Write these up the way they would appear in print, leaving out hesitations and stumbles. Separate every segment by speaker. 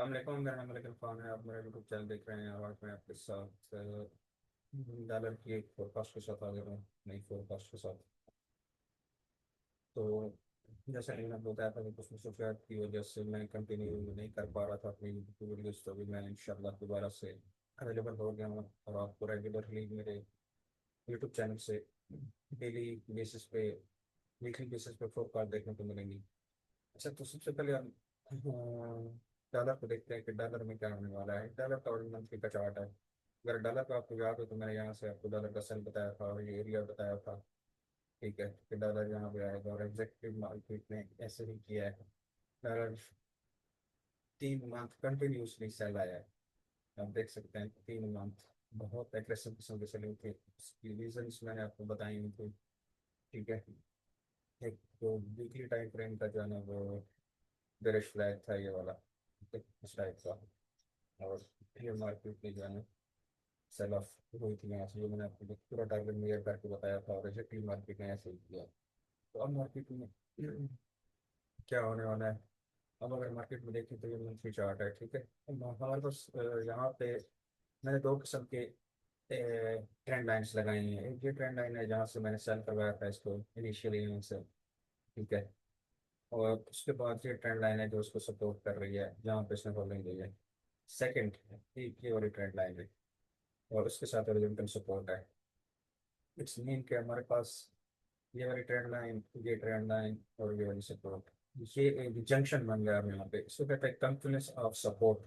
Speaker 1: वालेकुम, मेरा नाम लेकिन फ़ान है। आप मेरा यूट्यूब चैनल देख रहे हैं और आज मैं आपके साथ डॉलर की एक फोरकास्ट के साथ आ गया हूँ, नई फोरकास्ट के साथ। तो जैसा कि मैंने बताया था कि कुछ मसरूफियात की वजह से मैं कंटिन्यू नहीं कर पा रहा था अपनी यूट्यूब वीडियोज़, तो अभी मैं इंशाल्लाह दोबारा से अवेलेबल हो गया हूँ और आपको रेगुलरली मेरे यूट्यूब चैनल से डेली बेसिस पे, वीकली बेसिस पे फोरकास्ट देखने को मिलेंगी। अच्छा, तो सबसे पहले हम डॉलर को देखते हैं कि डॉलर में क्या होने वाला है। डॉलर का ऑर्डर मंथली का चार्ट है। अगर डॉलर का आपको याद हो तो मैंने यहाँ से आपको डॉलर का सेल बताया था और ये एरिया बताया था। ठीक है, कि डॉलर यहाँ पे आएगा और एग्जैक्टली मार्केट ने ऐसे ही किया है। डॉलर 3 मंथ कंटिन्यूसली सेल आया है। आप देख सकते हैं 3 मंथ बहुत एग्रेसिव किस्म के सेलिंग थे। उसकी रीजंस मैंने आपको बताई हुई थी। ठीक है, एक तो वीकली टाइम फ्रेम का जो है ना वो बेरिश फ्लैग था ये वाला, इस टाइप का। और ये मार्केट में जो है ना सेल ऑफ हुई थी यहाँ से, जो मैंने आपको पूरा टारगेट क्लियर करके बताया था और एग्जैक्टली मार्केट ने ऐसे ही किया। तो अब मार्केट में क्या होने वाला है। अब अगर मार्केट में देखें तो ये मंथली चार्ट है। ठीक है, अब हमारे पास यहाँ पे मैंने दो किस्म के ट्रेंड लाइन्स लगाई हैं। एक ये ट्रेंड लाइन है जहाँ से मैंने सेल करवाया था इसको इनिशियली यहाँ से। ठीक है, और उसके बाद ये ट्रेंड लाइन है जो उसको सपोर्ट कर रही है, जहाँ पे इसने होल्डिंग दी है। सेकंड, ये वाली ट्रेंड लाइन है और उसके साथ हॉरिजॉन्टल सपोर्ट है। इट्स मीन के हमारे पास ये वाली ट्रेंड लाइन, ये ट्रेंड लाइन और ये वाली सपोर्ट, ये एक जंक्शन बन गया अब यहाँ पे। इसको कहते हैं कॉन्फ्लुएंस ऑफ सपोर्ट।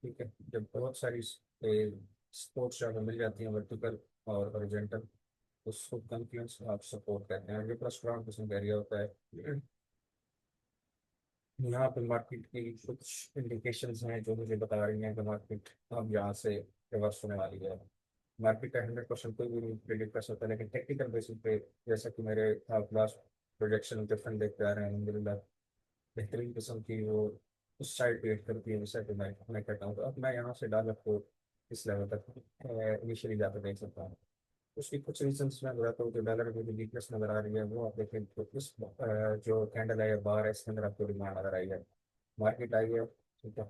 Speaker 1: ठीक है, जब बहुत सारी सपोर्ट्स यहाँ पे मिल जाती हैं वर्टिकल और हॉरिजॉन्टल, उसको कॉन्फ्लुएंस ऑफ सपोर्ट कहते हैं। ये पूरा स्ट्रॉन्ग किस्म का एरिया होता है। यहाँ पे मार्केट की कुछ इंडिकेशंस हैं जो मुझे बता रही हैं कि मार्केट अब यहाँ से रिवर्स होने वाली है। मार्केट का 100% कोई भी नहीं प्रेडिक्ट कर सकता, लेकिन टेक्निकल बेसिस पे जैसा कि मेरे आप लास्ट प्रोजेक्शन डिफरेंट देखते आ रहे हैं अलहमदिल्ला, बेहतरीन किस्म की वो उस साइड वेट करती है जैसा कि मैं कहता हूँ। तो अब मैं यहाँ से डॉलर को इस लेवल तक इनिशियली जाकर देख सकता हूँ। उसकी कुछ रीजंस मैं बताता हूँ। जो डॉलर में जो वीकनेस नजर आ रही है वो आप देखें तो इस जो कैंडल है या बार है इसके अंदर आपको डिमांड नजर आई है। मार्केट आई है। ठीक है,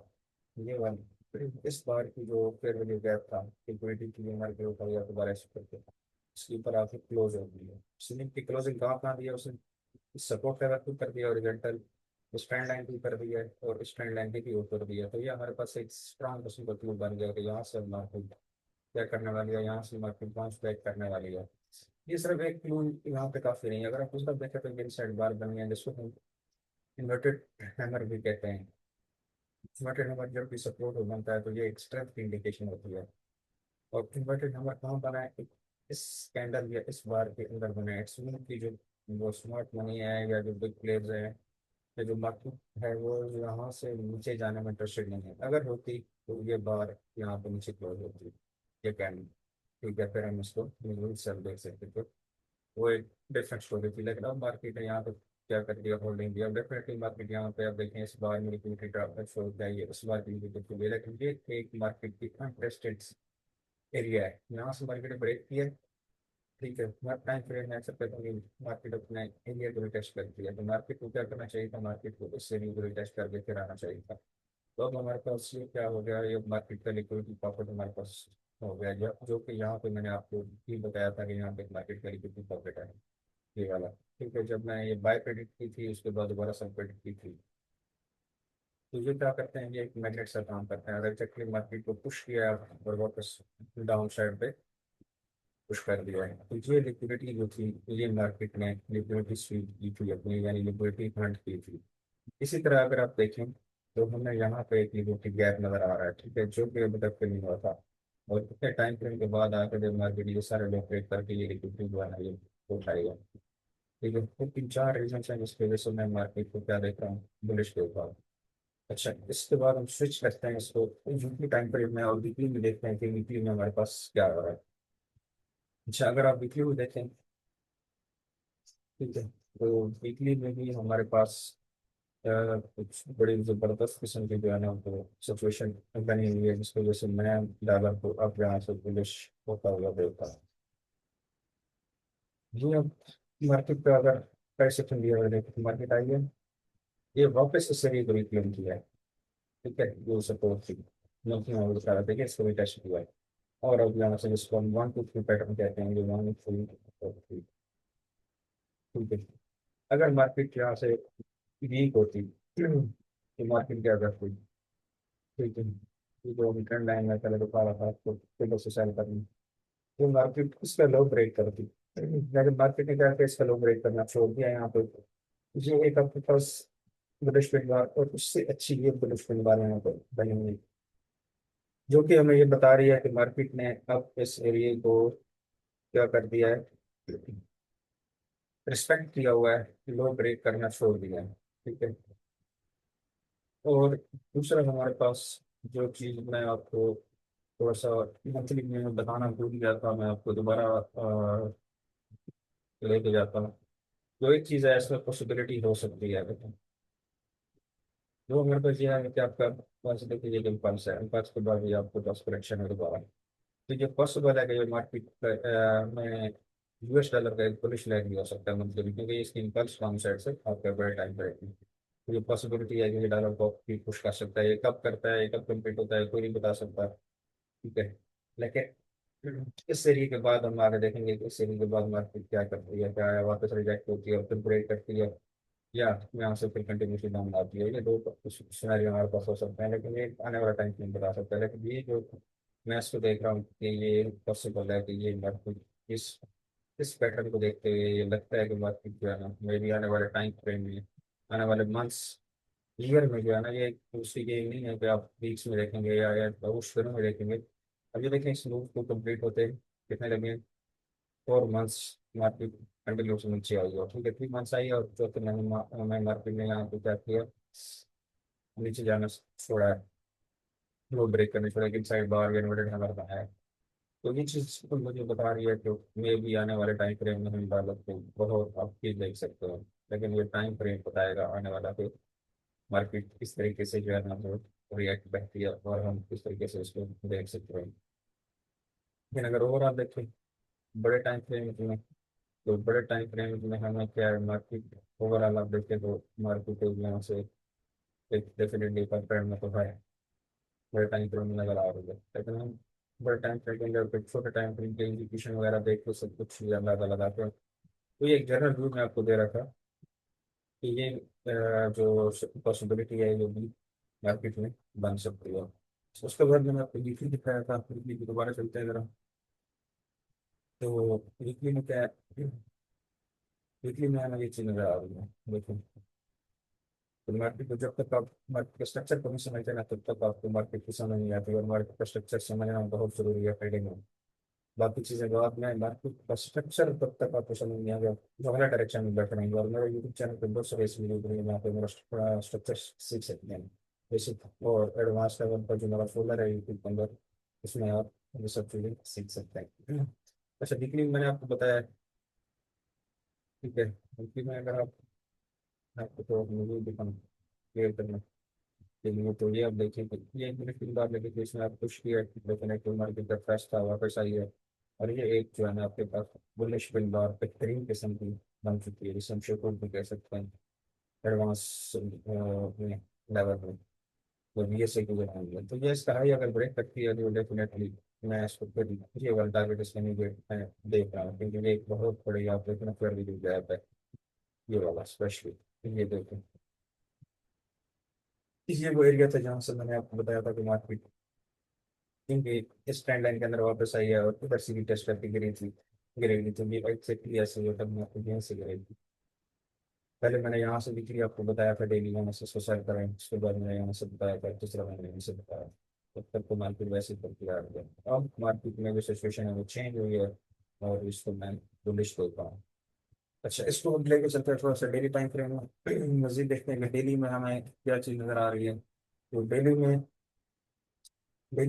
Speaker 1: ये वन इस बार की जो फेयर वैल्यू गैप था लिक्विडिटी की, हमारे के ऊपर या दोबारा इस करके इसके ऊपर आके क्लोज हो गई है। सीलिंग की क्लोजिंग कहाँ दिया उसने, सपोर्ट लेवल पे कर दिया, ओरिजेंटल स्टैंड लाइन भी कर दिया है और स्टैंड लाइन भी ऊपर दिया। तो ये हमारे पास एक स्ट्रॉन्ग क्लू बन गया कि यहाँ से मार्केट क्या करने वाली है, यहाँ से मार्केट बाउंस बैक करने वाली है। ये सिर्फ एक क्लू यहाँ पे काफी नहीं है। अगर आप दूसरा देखें तो ये साइड बार बनी है जिसको हम इन्वर्टेड हैमर भी कहते हैं। इन्वर्टेड हैमर जब भी सपोर्ट बनता है तो ये एक स्ट्रेंथ की इंडिकेशन होती है। और इन्वर्टेड हैमर कहाँ बना है, इस कैंडल या इस बार के अंदर बना है। इट्स मीन की जो वो स्मार्ट मनी है या जो बिग प्लेयर्स हैं या जो मार्केट है वो यहाँ से नीचे जाने में इंटरेस्टेड नहीं है। अगर होती तो ये बार यहाँ पे नीचे क्लोज होती, ये कैंडल। ठीक है, फिर हम इसको मिनिमम सेल देख सकते थे, वो एक डिफरेंट स्टोरी थी। लेकिन अब मार्केट है यहाँ पे क्या कर दिया, होल्डिंग दिया। डेफिनेटली मार्केट यहाँ पे आप देखें इस बार में लिक्विडिटी ड्रॉप शो चाहिए, इस बार की लिक्विडिटी के लिए, लेकिन ये एक मार्केट की अनटेस्टेड एरिया है। यहाँ से मार्केट ब्रेक किया। ठीक है, मैं टाइम फ्रेम में एक्सेप्ट करता हूँ कि मार्केट अपने एरिया को टेस्ट करती है। तो मार्केट को क्या करना चाहिए था, मार्केट को इससे भी टेस्ट करके फिर आना चाहिए था। तो अब हमारे पास ये क्या हो गया, ये मार्केट का लिक्विडिटी प्रॉफिट हमारे पास हो गया, जो कि यहाँ पे मैंने आपको भी बताया था कि यहाँ पे मार्केट का लिक्विडिटी प्रॉफिट है, ये वाला। ठीक है, जब मैंने ये बाय प्रेडिक्ट की थी उसके बाद दोबारा सेल प्रेडिक्ट की थी। तो ये क्या करते हैं, ये एक मैग्नेट सा काम करते हैं। अगर चक्री मार्केट को पुश किया और वापस डाउन साइड पे पुश कर दिया है, तो ये लिक्विडिटी जो थी ये मार्केट ने लिक्विडिटी स्वीप की थी अपनी, यानी लिक्विडिटी हंट की थी। इसी तरह अगर आप देखें तो हमें यहाँ पे एक लिक्विडिटी गैप नजर आ रहा है। ठीक है, जो कि अभी तक फिल नहीं हुआ था और कितने टाइम फ्रेम के बाद आकर जब मार्केट ये सारे लोग ट्रेड करके ये लिक्विडिटी जो है ना ये उठाएगा। ठीक है, तो 3 4 रीजन हैं जिसकी वजह से मैं मार्केट को क्या देख रहा हूँ, बुलिश के ऊपर। अच्छा, इसके बाद हम स्विच करते हैं इसको वीकली टाइम पीरियड में और वीकली में देखते हैं कि वीकली में हमारे पास क्या हो रहा है। अच्छा, अगर आप वीकली में देखें, ठीक है, तो वीकली में भी हमारे पास कुछ बड़ी जबरदस्त किस्म की जो है ना वो सिचुएशन बनी हुई है, जिसकी वजह से मैं डॉलर को अब यहाँ से बुलिश होता हुआ देखता हूँ। जी, अब मार्केट पे अगर पैसे ठंडी हो रही है, मार्केट आई है, ये वापस से सही रिक्लेम किया है। ठीक है, वो सपोर्ट थी नोकिया और बता रहा था कि इसको भी टेस्ट किया है। और अब यहाँ से जिसको हम 1 2 3 पैटर्न कहते हैं, ये 1 3 4 3, ठीक है। अगर मार्केट यहाँ से वीक होती तो मार्केट क्या करती, ठीक है, ये जो ट्रेंड लाइन में पहले दिखा रहा था आपको, किलो से सेल करनी, तो मार्केट इसका लो ब्रेक करती। लेकिन मार्केट ने क्या किया, इसका लो ब्रेक करना छोड़ दिया यहाँ पे। जो एक आपके पास बुलिश पिन बार और उससे अच्छी ये बुलिश पिन बार यहाँ पर बनी हुई, जो कि हमें ये बता रही है कि मार्केट ने अब इस एरिया को क्या कर दिया है, रिस्पेक्ट किया हुआ है, लो ब्रेक करना छोड़ दिया है, ठीक है। और दूसरा हमारे पास जो चीज़ मैं आपको थोड़ा सा मंथली में बताना भूल गया था, मैं आपको दोबारा लेके जाता हूँ। जो एक चीज़ है, इसमें पॉसिबिलिटी हो सकती है, जो मेरे पास ये है कि आपका पास देखिए ये जो पल्स है, पल्स के बाद भी आपको पास करेक्शन है दोबारा। तो ये पॉसिबल है कि ये मार्केट में US डॉलर का एक बुलिश लेग भी हो सकता है मंथली, क्योंकि इसकी इम्पल्स डाउन साइड से आपका बड़े टाइम पर रहेगी। तो ये पॉसिबिलिटी है कि ये डॉलर को भी पुश कर सकता है। ये कब करता है, ये कब कंप्लीट होता है, कोई नहीं बता सकता, ठीक है। लेकिन इस सीरीज के बाद हम आगे देखेंगे कि इस सीरीज के बाद मार्केट क्या करती है, क्या है, वापस रिजेक्ट होती है और फिर ब्रेक करती है, या यहाँ से फिर कंटिन्यूसली डाउन आती है। ये दो सिनेरियो हमारे पास हो सकते हैं, लेकिन ये आने वाला टाइम नहीं बता सकता। लेकिन ये जो मैं इसको देख रहा हूँ कि ये पॉसिबल है कि ये मार्केट इस पैटर्न को देखते हुए ये लगता है कि मार्केट जो है ना, मे भी आने वाले टाइम फ्रेम में, आने वाले मंथ्स, ईयर में जो है ना, ये दूसरी गेम नहीं है कि आप वीक्स में देखेंगे या उस दिनों में देखेंगे। अब ये देखें, इस मूव को कंप्लीट होते कितने लगे, 4 मंथ्स मार्केट कंटिन्यूस नीचे आई और ठीक है, 3 मंथ्स आई और चौथे महीने में मार्केट ने यहाँ पे क्या किया, नीचे जाना छोड़ा है, लो ब्रेक करने छोड़ा, लेकिन साइड बार इन्वर्टेड हैमर बनाया है। तो ये चीज़ तो मुझे बता रही है कि मे भी आने वाले टाइम फ्रेम में हम डॉलर को बहुत आप भी देख सकते हो। लेकिन ये टाइम फ्रेम बताएगा आने वाला कि मार्केट किस तरीके से जो है ना वो रिएक्ट करती है और हम किस तरीके से उसको देख सकते हैं। लेकिन अगर ओवरऑल देखें बड़े टाइम फ्रेम में, तो बड़े टाइम फ्रेम में हमें क्या है, मार्केट ओवरऑल आप देखें तो मार्केट यहाँ से एक डेफिनेटली पर ट्रेंड में तो है, बड़े टाइम फ्रेम में नजर आ रही है। लेकिन हम बड़े टाइम फ्रेम के अंदर फिर छोटे टाइम फ्रेम के इंडिकेशन वगैरह देख के सब कुछ अंदाजा लगाते हैं। तो ये एक जनरल व्यू मैं आपको दे रखा कि ये जो पॉसिबिलिटी है जो भी मार्केट में बन सकती है। उसके बाद मैंने आपको वीकली दिखाया था, वीकली की दोबारा चलते हैं जरा। तो वीकली में क्या है, वीकली में हमें ये चीज़ नजर आ रही है, देखो। तो मार्केट को जब तक आप मार्केट का स्ट्रक्चर को नहीं समझते ना, तब तक आपको मार्केट की समझ नहीं आती, और मार्केट का स्ट्रक्चर समझना बहुत जरूरी है ट्रेडिंग में। बाकी चीज़ें बाद में, मार्केट का स्ट्रक्चर तब तक आपको समझ नहीं आ गया जो हमारा डायरेक्शन में बैठ रहेंगे। और मेरे यूट्यूब चैनल पर बहुत सारे ऐसे वीडियो बने हैं जहाँ पे मेरा स्ट्रक्चर सीख सकते हैं, बेसिक और एडवांस लेवल पर जो मेरा फोल्डर है यूट्यूब के अंदर, उसमें आप ये सब चीज़ें सीख सकते हैं। अच्छा, वीकली मैंने आपको बताया, ठीक है। वीकली में अगर आप आपको तो मुझे दिखाना क्लियर करना के लिए, तो ये आप देखिए कि ये एक मिनट की बात लगी कि इसमें आप कुछ किया, डेफिनेटली मार्केट का फ्रेश था, वापस आई है। और ये एक जो है ना आपके पास बुलिश पिन बार बेहतरीन किस्म की बन चुकी है, जिसे हम शेप भी कह सकते हैं एडवांस लेवल में, तो BSA की जो है। तो ये इसका हाई अगर ब्रेक करती है तो डेफिनेटली मैं इसको फिर ये वाला टारगेट इसमें नहीं देख रहा हूँ, क्योंकि ये एक बहुत बड़ी आप देखना फिर भी गैप है, ये वाला स्पेशली। ये देखो, ये वो एरिया था जहाँ से मैंने आपको बताया था कि मार्केट, क्योंकि इस ट्रेंड लाइन के अंदर वापस आई है और उधर से भी टेस्ट करके गिरेगी तो ये एग्जैक्टली ऐसे होता है, आपको यहाँ से गिरेगी। पहले मैंने यहाँ से बिक्री आपको बताया था, डेली यहाँ से सोशल करें, उसके बाद मैंने यहाँ से बताया था, दूसरा मैंने यहाँ से बताया, तब तक तो मार्केट वैसे करके आ गया। अब मार्केट में जो सिचुएशन है वो चेंज हुई है, और इसको मैं बुलिश देता हूँ। अच्छा, इसको अब लेके चलते हैं थोड़ा सा डेली टाइम फ्रेम में, मजीद देखते हैं कि डेली में हमें क्या चीज़ नजर आ रही है। तो डेली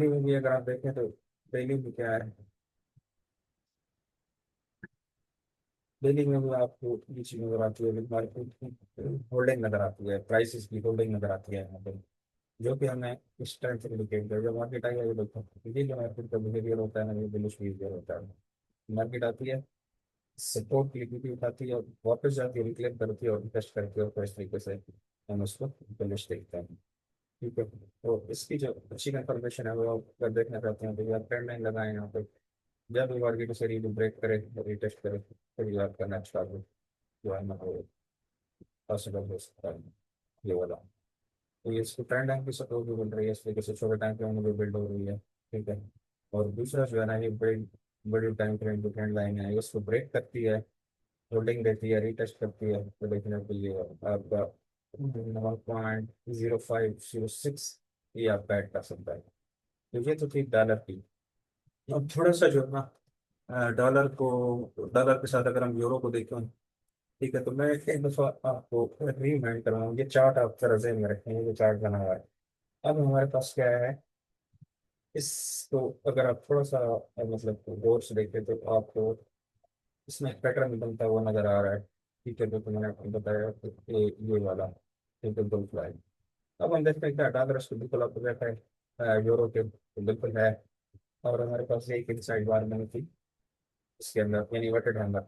Speaker 1: में भी अगर आप देखें तो डेली में क्या है, डेली में भी आपको ये चीज नजर आती है, मार्केट की होल्डिंग नजर आती है, प्राइसेस की होल्डिंग नजर आती है यहाँ पे, जो कि हमें इस टाइम से इंडिकेट कर, जब मार्केट आई है ये देखो, ये जो मार्केट का बिहेवियर होता है ना, ये बुलिश बिहेवियर होता है। मार्केट आती है, सपोर्ट की लिक्विडिटी उठाती है और वापस जाती है, रिक्लेम करती है और टेस्ट करती है, और तो इस तरीके से हम उसको बुलिश देखते हैं। ठीक है, तो इसकी जो अच्छी कंफर्मेशन है वो आप अगर देखना चाहते हैं तो ये आप ट्रेंड लाइन लगाएं यहाँ पे। जब भी मार्केट उसे रीड ब्रेक करे, रीटेस्ट करे, तो ये आपका नेक्स्ट टारगेट जो है ना वो पॉसिबल हो सकता है, ये वाला। तो ये इसको ट्रेंड लाइन की सपोर्ट भी मिल रही है, इस तरीके से छोटे टाइम फ्रेम में भी बिल्ड हो रही है। ठीक है, और दूसरा जो है ना ये बड़ी बड़ी टाइम फ्रेम की ट्रेंड लाइन है, इसको ब्रेक करती है, होल्डिंग देती है, रीटेस्ट करती है, तो देखने के लिए आपका 1.0506 ये आपका ऐड कर सकता है। तो ये तो थी डॉलर की। अब थोड़ा सा जो है ना डॉलर को, डॉलर के साथ अगर हम यूरो को देखें, ठीक है, तो मैं एक दफा आपको रिमाइंड करवाऊँ, ये चार्ट आप जरा ज़हन में रखें, ये चार्ट बना हुआ है। अब हमारे पास क्या है, इसको अगर आप थोड़ा सा मतलब गौर से देखें तो आपको इसमें पैटर्न बनता हुआ नजर आ रहा है। ठीक है, तो मैंने आपको बताया कि ये वाला, ठीक है, बिल्कुल है। अब हम देखते हैं क्या डॉलर इसको बिल्कुल आपको रहता है यूरो के तो बिल्कुल है। और हमारे पास एक साइड बार बनी थी इसके अंदर, यानी इन्वर्टेड है अंदर।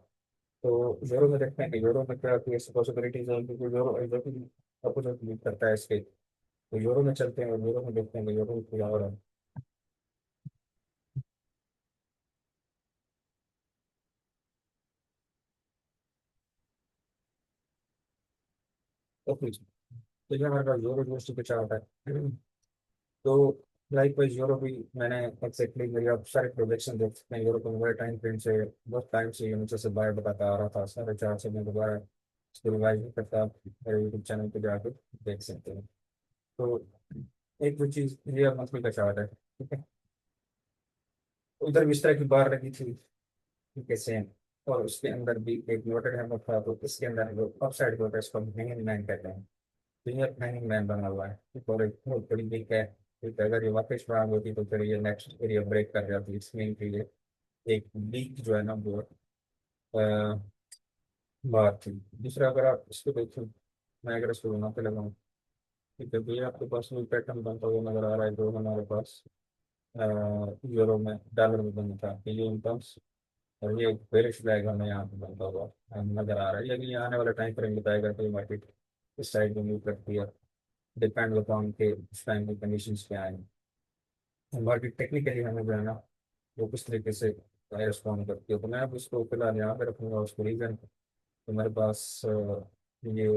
Speaker 1: तो यूरो में देखते हैं कि यूरो में क्या ऐसी पॉसिबिलिटीज है, क्योंकि यूरो अपोजिट लीड करता है इसके। तो यूरो में चलते हैं और यूरो में देखते हैं कि यूरो में क्या हो रहा है। तो कुछ तो ये हमारे पास यूरो यूएसडी पे चार्ट है। तो लाइक वाइज यूरो भी मैंने एक्जैक्टली मेरी आप सारे प्रोजेक्शन देख सकते हैं, यूरो को मेरे टाइम फ्रेम से बहुत टाइम से ये नीचे से बाय बताता आ रहा था, साढ़े चार से मैं दोबारा इसको रिवाइज भी करता, आप मेरे यूट्यूब चैनल पे जाकर देख सकते हैं। तो एक जो चीज़ रियल मंथली का चार्ट है, ठीक है, उधर भी इस तरह की बार लगी थी, ठीक है, सेम। और उसके अंदर भी एक नोटेड हैमर था, तो इसके अंदर जो अप साइड होता है इसको हैंगिंग मैन कहते हैं। तो ये हैंगिंग मैन बना हुआ है, और एक बहुत बड़ी वीक है। ठीक है, अगर ये वापस स्ट्रांग होती तो फिर ये नेक्स्ट एरिया ब्रेक कर जाती, इसमें के लिए एक वीक जो है ना वो बात थी। दूसरा अगर आप इसको देखो, मैं अगर इसको बना के लगाऊँ, ठीक है, तो ये आपके पास में पैटर्न बनता हुआ नजर आ रहा है जो हमारे पास यूरो में डॉलर में बना था, ये इनकम्स। और ये बेरिश फ्लैग हमें यहाँ पे बनता हुआ नजर आ रहा है, लेकिन ये आने वाला टाइम फ्रेम बताएगा कि मार्केट इस साइड में मूव करती है, डिपेंड अपॉन के उस टाइम की कंडीशंस क्या है। मार्केट टेक्निकली हमें जो है ना वो किस तरीके से रिस्पॉन्ड करती है, तो मैं अब उसको फिलहाल यहाँ पे रखूंगा, उसको रीजन तो मेरे पास ये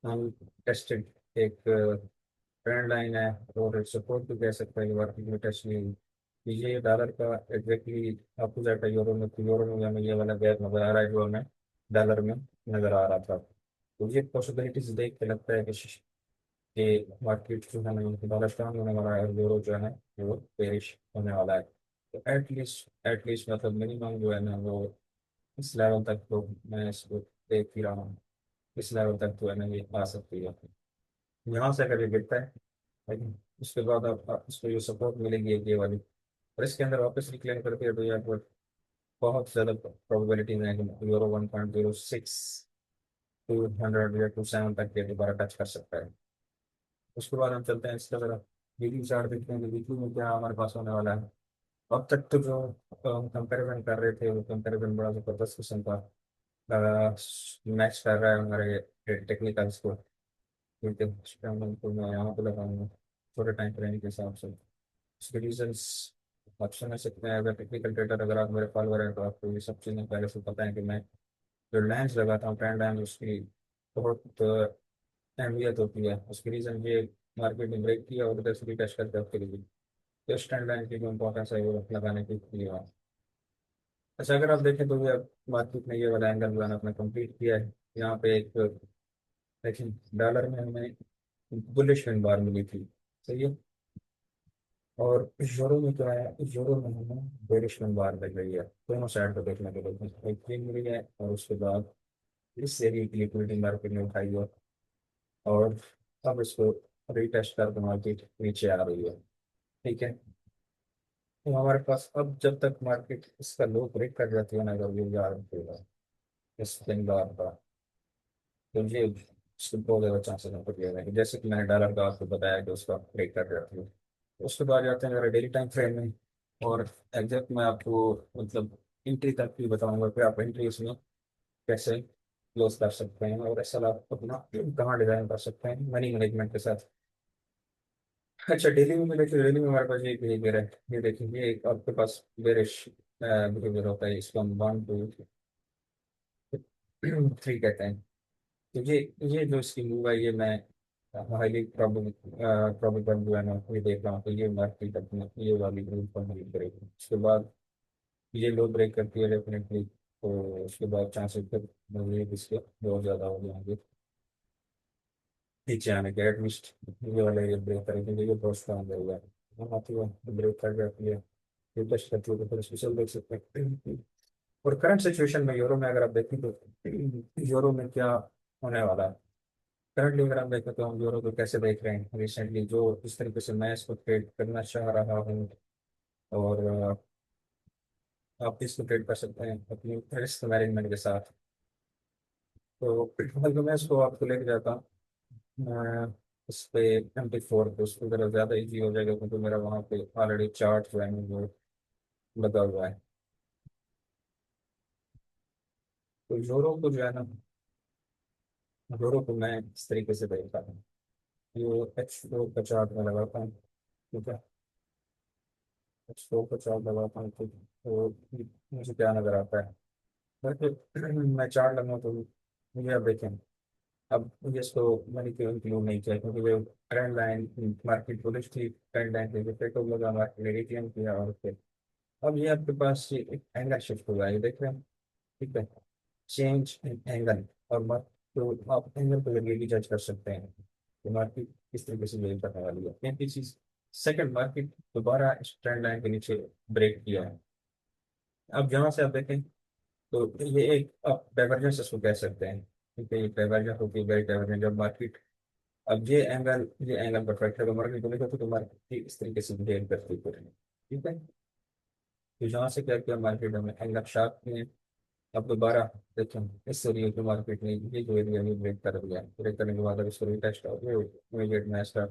Speaker 1: हम टेस्टेड एक ट्रेंड लाइन है, और सपोर्ट भी कह सकते हैं, मार्केट में टच नहीं हुई। तो ये डॉलर का एग्जैक्टली अपोजिट है यूरो में, तो यूरो में हमें ये वाला गैप नजर आ रहा है जो हमें डॉलर में नजर आ रहा था। तो ये पॉसिबिलिटीज देख के लगता है कि मार्केट जो है ना डॉलर स्ट्रांग होने वाला है और यूरो जो है ना वो पेरिश होने वाला है। तो एटलीस्ट मतलब मिनिमम जो है ना वो इस लेवल तक तो मैं इसको देख ही रहा हूँ, इस लेवल तक तो है ना ये आ सकती है। यहाँ से अगर ये गिरता है, लेकिन उसके बाद आप इसको जो सपोर्ट मिलेगी एक ये वाली, और इसके अंदर वापस रिक्लेम करके तो यार बहुत ज़्यादा प्रोबेबिलिटी है कि यूरो 1.06 200 या 27 तक के दोबारा टच कर सकता है। उसके बाद हम चलते हैं इसका जरा वीकली चार्ट देखते हैं कि वीकली में क्या हमारे पास होने वाला है। अब तक तो जो हम कंपेरिजन कर रहे थे वो कंपेरिजन बड़ा जबरदस्त किस्म का मैच कर रहा है हमारे टेक्निकल्स को। ठीक है, तो मैं यहाँ पे लगाऊंगा छोटे टाइम फ्रेम के हिसाब से। इसके रीजंस आप समझ सकते हैं, अगर टेक्निकल ट्रेडर अगर आप मेरे फॉलोअर हैं तो आपको ये सब चीज़ें पहले से पता है कि मैं जो लेंस लगाता हूँ ट्रेंड लाइन उसकी बहुत अहमियत होती है। उसकी रीज़न ये मार्केट ने ब्रेक किया और उधर से भी टच करके आपके लिए तो स्टैंड लाइन की जो इंपॉर्टेंस है वो लगाने के लिए है। अच्छा, अगर आप देखें तो ये मार्केट ने ये वाला एंगल जो है ना अपना कंप्लीट किया है। यहाँ पे एक देखिए डॉलर में हमें बुलिश बार मिली थी, सही है। और यूरो में क्या है, यूरो में हमें बेरिश बार लग रही है। दोनों साइड को देखने को देखते हैं, एक क्लीन मिली है और उसके बाद इस एरिया की लिक्विडिटी मार्केट ने उठाई है, और अब इसको रीटेस्ट कर मार्केट नीचे आ रही है। ठीक है, तो हमारे पास अब जब तक मार्केट इसका लो ब्रेक कर जाती है ना, अगर ये याद रखिएगा इस दिन बार का, तो ये उसको बहुत ज़्यादा चांसेस हैं क्लियर है, जैसे कि मैंने डॉलर का आपको बताया कि उसका ब्रेक कर जाती है। उसके बाद जाते हैं मेरा डेली टाइम फ्रेम में, और एग्जैक्ट मैं आपको मतलब एंट्री तक भी बताऊंगा कि आप एंट्री इसमें कैसे क्लोज कर सकते हैं, और ऐसा आप अपना कहाँ डिजाइन कर सकते हैं मनी मैनेजमेंट के साथ। अच्छा, डेली में देखिए, डेली में हमारे पास ये बिहेवियर है। ये देखिए, ये एक आपके पास बेरिश बिहेवियर होता है, इसको हम 1 2 3 कहते हैं। तो ये जो इसकी मूव है, ये मैं हाईली प्रोबेबल जो है ना, ये देख रहा हूँ। तो ये मार्केट अपने ये वाली मूव पर मूव करेगी, उसके बाद ये लो ब्रेक करती है डेफिनेटली। तो उसके बाद चांसेस फिर मुझे इसके बहुत ज़्यादा हो जाएंगे नीचे आने के। एटलीस्ट ये वाला ये ब्रेक करेगी, क्योंकि ये बहुत स्ट्रॉन्ग रहेगा। हम आती है, ब्रेक कर जाती है, ये टच करती है, तो फिर स्पेशल देख सकते हैं। और करंट सिचुएशन में यूरो में अगर आप देखें तो यूरो में क्या होने वाला है। करंटली अगर आप देखें तो हम यूरो को कैसे देख रहे हैं रिसेंटली, जो इस तरीके से मैं इसको ट्रेड करना चाह रहा हूँ। और आप इसको ट्रेड कर सकते हैं अपनी रिस्क मैनेजमेंट के साथ। तो अगर मैं इसको आपको लेके जाता हूँ उस पे M4, तो उसको ज़रा ज़्यादा इजी हो जाएगा, क्योंकि मेरा वहाँ पे ऑलरेडी चार्ट जो है ना, वो लगा हुआ है। तो यूरो को जो है ना, यूरो को मैं इस तरीके से देखता हूँ। ये H4 का चार्ट में लगाता हूँ, ठीक है। H4 का चार्ट लगाता हूँ तो मुझे क्या नजर आता है। मैं चार्ट लगाऊँ तो मुझे अब देखें, अब मुझे इसको मैंने क्यों इंक्लूड नहीं किया, क्योंकि वो ट्रेंड लाइन मार्केट बुलिश थी, ट्रेंड लाइन पे फिर तो लगा, मार्केट ने रिटेन किया। और फिर अब ये आपके पास ये एक एंगल शिफ्ट हुआ है, ये देख रहे हैं, ठीक है। Change in angle. और तो आप एंगल को जरिए भी जज कर सकते हैं कि मार्केट किस तरीके से बिहेव करने वाली है। क्योंकि चीज सेकंड, मार्केट दोबारा इस ट्रेंड लाइन के नीचे ब्रेक किया है। अब जहां से आप देखें तो ये एक आप डाइवर्जेंस इसको कह सकते हैं, क्योंकि ये डाइवर्जेंस होती है, वेरी डाइवर्जेंस जब मार्केट, अब ये एंगल परफेक्ट है तो मार्केट को लेकर, तो मार्केट इस तरीके से बिहेव करती है, ठीक है। तो जहाँ से क्या किया मार्केट हमें एंगल शार्प किए। अब दोबारा देखें इस एरिया की मार्केट ने ये जो एरिया में ब्रेक कर दिया, ब्रेक करने के बाद अब इसको रिटेस्ट और ये इमीडिएट मैं इसका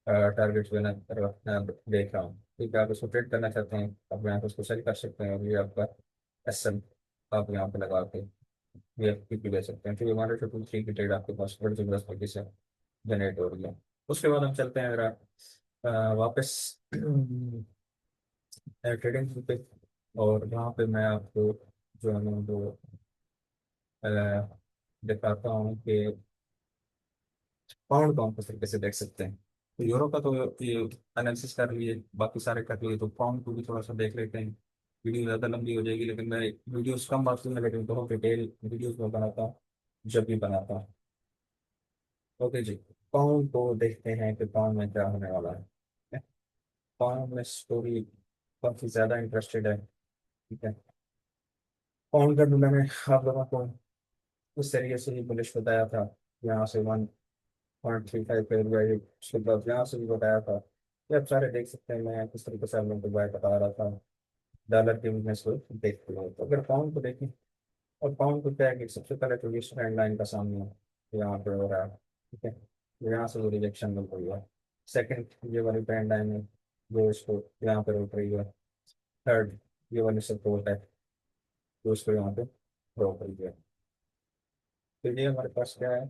Speaker 1: टारगेट जो है ना देख रहा हूँ, ठीक है। आप इसको ट्रेड करना चाहते हैं, आप यहाँ पे इसको सेल कर सकते हैं, और ये आपका एस एम आप यहाँ पे लगा के ये आप पी ले सकते हैं। तो ये 1 2 3 की ट्रेड आपके पास बड़ी जबरदस्त तरीके से जनरेट हो रही है। उसके बाद हम चलते हैं अगर वापस ट्रेडिंग पे, और वहाँ पे मैं आपको जो है ना वो अ, दिखाता हूँ कि पाउंड को हम किस तरीके से देख सकते हैं। तो यूरो का तो ये एनालिसिस कर लिए, बाकी सारे कर लिए, तो पाउंड को भी थोड़ा सा देख लेते हैं। वीडियो ज़्यादा लंबी हो जाएगी, लेकिन मैं वीडियोस कम बात में, लेकिन बहुत डिटेल वीडियोस में बनाता हूँ जब भी बनाता हूँ। ओके जी, पाउंड को देखते हैं कि पाउंड में क्या होने वाला है। पाउंड में स्टोरी काफ़ी ज़्यादा इंटरेस्टेड है, ठीक है। पाउंड का भी मैंने आप लोगों को उस तरीके से ही बुलिश बताया था, यहाँ से 1.35 पे हुआ ये, उसके बाद यहाँ से भी बताया था। ये आप सारे देख सकते हैं, मैं किस तरीके से आप लोगों को बाय बता रहा था। डॉलर की वीकनेस को देखते हुए, तो अगर पाउंड को देखें, और पाउंड को क्या है कि सबसे पहले तो ये ट्रेंड लाइन का सामना यहाँ पे हो रहा है, ठीक है। तो यहाँ से वो रिजेक्शन मिल रही है। सेकंड, ये वाली ट्रेंड लाइन है जो इसको यहाँ पे रोक रही है। थर्ड, ये वाली सपोर्ट है जो इसको यहाँ पे रोक रही है। तो ये हमारे पास क्या है,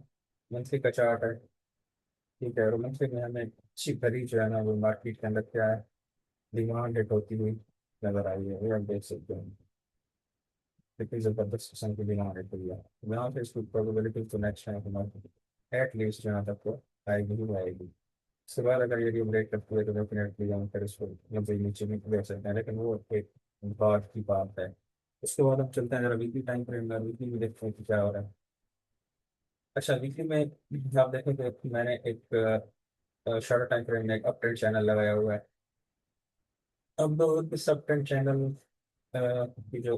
Speaker 1: मंथली का चार्ट है, ठीक है। और मंथली में हमें अच्छी भरी जो है ना वो मार्केट के अंदर क्या है, डिमांड हिट होती हुई नजर आई है, ये आप देख सकते हैं। कितनी जबरदस्त किस्म की डिमांड हिट हुई है। यहाँ से इसकी प्रोबेबिलिटी तो नेक्स्ट टाइम हमारी एटलीस्ट यहाँ तक तो आएगी ही आएगी। उसके बाद अगर ये ब्रेक करती है तो डेफिनेटली हम फिर इसको लंबे नीचे भी देख सकते हैं, लेकिन वो एक बात की बात है। उसके बाद हम चलते हैं जरा वीकली टाइम फ्रेम में, वीकली में देखते हैं कि क्या हो रहा है। अच्छा, वीकली में आप देखें कि मैंने एक शॉर्ट टाइम फ्रेम में एक अप ट्रेंड चैनल लगाया हुआ है। अब इस अप ट्रेंड चैनल की जो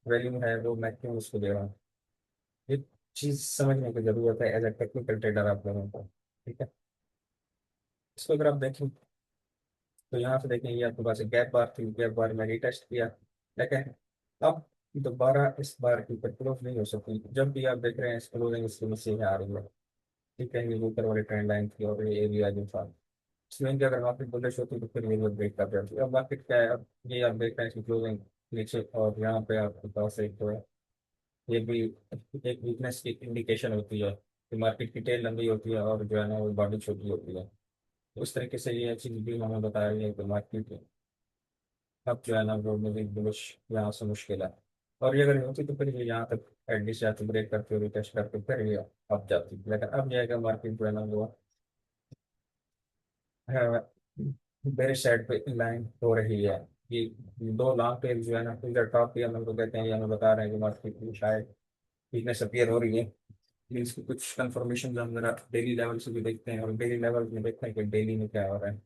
Speaker 1: वैल्यू है वो मैं क्यों उसको दे रहा हूँ, ये चीज़ समझने की जरूरत है एज ए टेक्निकल ट्रेडर आप लोगों को, ठीक है। इसको अगर आप देखें तो यहाँ से देखें, ये आपके पास एक गैप बार थी, गैप बार में रिटेस्ट किया, लेकिन अब दोबारा इस बार की ऊपर क्लोज नहीं हो सकती। जब भी आप देख रहे हैं इस क्लोजिंग इसकी मसीह आ रही है, ठीक है। ये ऊपर वाली ट्रेंड लाइन थी और ये एरिया जो था, स्विंग अगर मार्केट बुलिश होती तो फिर ये लोग ब्रेक कर जाती। अब मार्केट क्या है, अब ये आप देख रहे हैं इसकी क्लोजिंग नीचे, और यहाँ पे आपके पास एक तो है, ये भी एक वीकनेस की इंडिकेशन होती है कि मार्केट की टेल लंबी होती है और जो है ना वो बॉडी छोटी होती है, तो उस तरीके से ये चीज़ भी हमें बता रही है कि मार्केट अब जो है ना वो मुझे बुलिश यहाँ से मुश्किल है। और ये अगर होती तो फिर ये यहाँ तक एटलीस्ट या तो ब्रेक करके और टेस्ट करके फिर ये अब जाती, लेकिन अब जाएगा मार्केट जो है ना वो मेरे साइड पे लाइन हो रही है। ये दो लॉन्ग टेल जो है ना इधर टॉप पे हम लोग कहते हैं, ये हमें बता रहे हैं कि मार्केट में शायद वीकनेस अपीयर हो रही है। लेकिन इसकी कुछ कंफर्मेशन जो हम जरा डेली लेवल से भी देखते हैं, और डेली लेवल में देखते हैं कि डेली में क्या हो रहा है।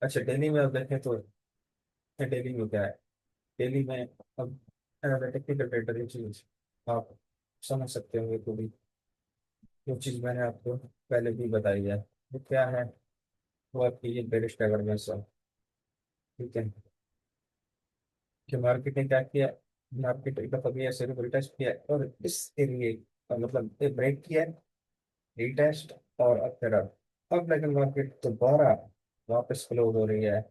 Speaker 1: अच्छा, डेली में अब देखें तो डेली में क्या है। डेली में अब टेक्निकल ट्रेडर ये चीज आप समझ सकते होंगे तो भी, जो चीज़ मैंने आपको पहले भी बताई है वो क्या है, वो आपकी ये बेरिश डाइवर्जेंस है। ठीक है, कि मार्केट ने क्या किया, मार्केट एक दफा भी ऐसे रिटेस्ट किया और इस एरिए का मतलब ब्रेक किया, रिटेस्ट, और अब फिर अब लेकिन मार्केट दोबारा वापस क्लोज हो रही है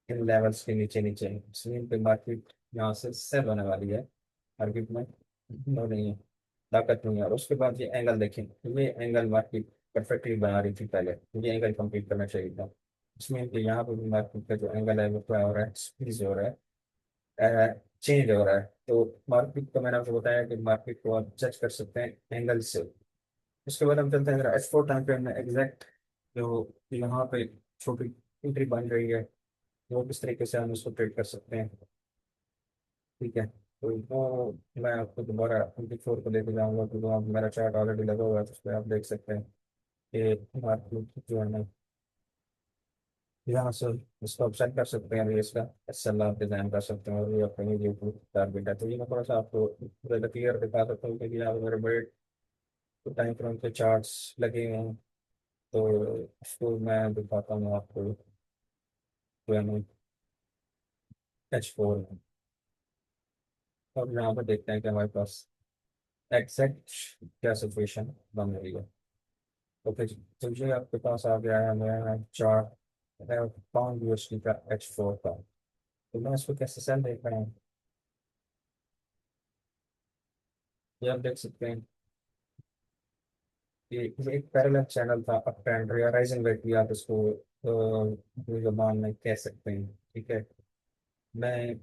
Speaker 1: इन लेवल्स के नीचे नीचे। इसलिए पे मार्केट यहाँ से सेल होने वाली है। मार्केट में नो नहीं है, ताकत नहीं है। और उसके बाद ये एंगल देखें, ये एंगल मार्केट परफेक्टली बना रही थी पहले, ये एंगल कंप्लीट करना चाहिए था। इसमें कि यहाँ पर भी मार्केट का जो एंगल है वो क्या हो रहा है, स्क्वीज हो रहा है, चेंज हो रहा है। तो मार्केट को मैंने आपको बताया कि मार्केट को आप जज कर सकते हैं एंगल से। उसके बाद हम चलते हैं एच फोर टाइम फ्रेम में एग्जैक्ट जो यहाँ पे छोटी एंट्री बन रही है, वो किस तरीके से हम उसको ट्रेड कर सकते हैं। ठीक है, तो वो मैं आपको दोबारा 24 को लेके जाऊंगा, तो वहाँ मेरा चार्ट ऑलरेडी लगा हुआ है, तो उस पर आप देख सकते हैं कि मार्केट जो है ना यहाँ से इसको आप सेट कर सकते हैं, अभी इसका एसएल आप डिजाइन कर सकते हैं, और ये अपने लिए टारगेट है। तो ये मैं थोड़ा सा आपको पूरा क्लियर दिखा सकता हूँ, क्योंकि यहाँ पे मेरे बड़े टाइम फ्रेम के चार्ट्स लगे हुए हैं। तो इसको मैं दिखाता हूँ आपको, जो है ना H4 में। और यहाँ पर देखते हैं कि हमारे पास एग्जैक्ट क्या सिचुएशन बन रही है। तो फिर चलिए आपके पास आ गया है मेरा चार्ट पाउंड यूएसडी का H4 का। तो मैं इसको कैसे सेल देख रहा हूँ, ये आप देख सकते हैं कि ये एक पैरेलल चैनल था अप ट्रेंड या राइजिंग वेट भी आप इसको अपनी जुबान में कह सकते हैं। ठीक है, मैं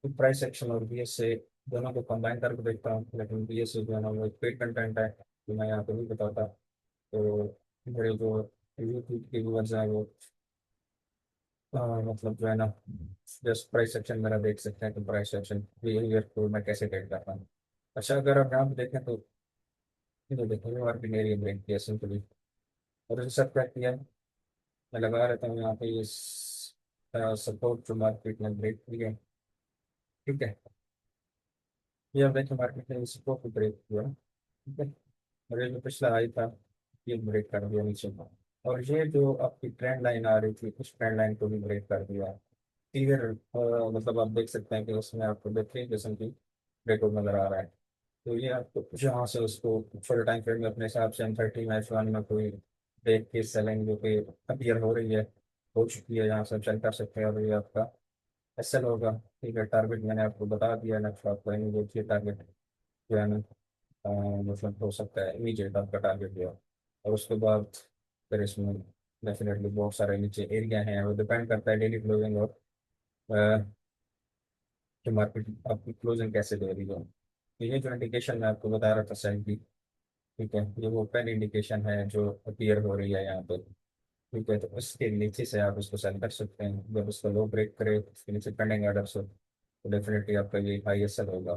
Speaker 1: प्राइस एक्शन और बीएस से दोनों को कंबाइन करके देखता हूँ, लेकिन बीएस से जो है ना वो एक पेड कंटेंट है जो मैं यहाँ पे नहीं बताता। तो मेरे जो यूट्यूब के व्यूअर्स हैं वो मतलब जो है ना जस्ट प्राइस सेक्शन मेरा देख सकते हैं, तो प्राइस सेक्शन बिहेवियर को मैं कैसे ट्रेड करता हूँ। अच्छा, अगर आप यहाँ पे देखें तो ये देखेंगे मार्केट एरिया ब्रेक किया सिंपली, और इसे सब क्या किया है, मैं लगा रहता हूँ यहाँ पे ये सपोर्ट जो मार्केट में ब्रेक किया। ठीक है, ये अब देखिए मार्केट ने सपोर्ट को ब्रेक किया। ठीक है, और ये जो पिछला हाई था ये ब्रेक कर दिया नीचे का। और ये जो आपकी ट्रेंड लाइन आ रही थी उस ट्रेंड लाइन को भी ब्रेक कर दिया। क्लियर, मतलब आप देख सकते हैं कि उसमें आपको बेहतरीन किस्म की ब्रेकआउट नजर आ रहा है। तो ये आपको जहाँ से उसको छोटे टाइम फ्रेम में अपने हिसाब से M30 M1 में कोई देख के सेलिंग जो कि अपीयर हो रही है, हो चुकी है, यहाँ से आप चल कर सकते हैं। और ये आपका एसएल होगा। ठीक है, टारगेट मैंने आपको बता दिया नेक्स्ट आपको इमीडिएट टारगेट जो है ना मतलब हो सकता है इमीडिएट आपका टारगेट जो है। और उसके बाद फिर इसमें डेफिनेटली बहुत सारे नीचे एरिया हैं, वो डिपेंड करता है डेली क्लोजिंग और अ, कि मार्केट आपकी क्लोजिंग कैसे दे रही है। तो ये जो इंडिकेशन मैं आपको बता रहा था सेल की, ठीक है, ये वो पहली इंडिकेशन है जो अपीयर हो रही है यहाँ पे। ठीक है, तो उसके नीचे से आप इसको सेल कर सकते हैं। जब उसका लो ब्रेक करे उसके नीचे पेंडिंग ऑर्डर हो तो डेफिनेटली आपका ये हाई एस एल होगा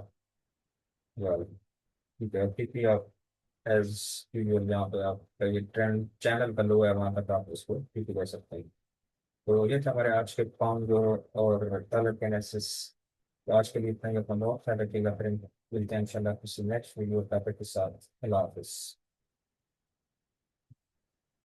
Speaker 1: वाला। ठीक है, क्योंकि आप एज यूजल यहाँ पे आप ये ट्रेंड चैनल का लो है, वहाँ तक आप इसको ठीक कर सकते हैं। तो ये था हमारे आज के पाउंड और डॉलर के एनालिसिस। तो आज के लिए इतना ही, अपना बहुत ख्याल रखिएगा, फिर मिलते हैं इंशाल्लाह किसी नेक्स्ट वीडियो टॉपिक के साथ। अल्लाह हाफिज़।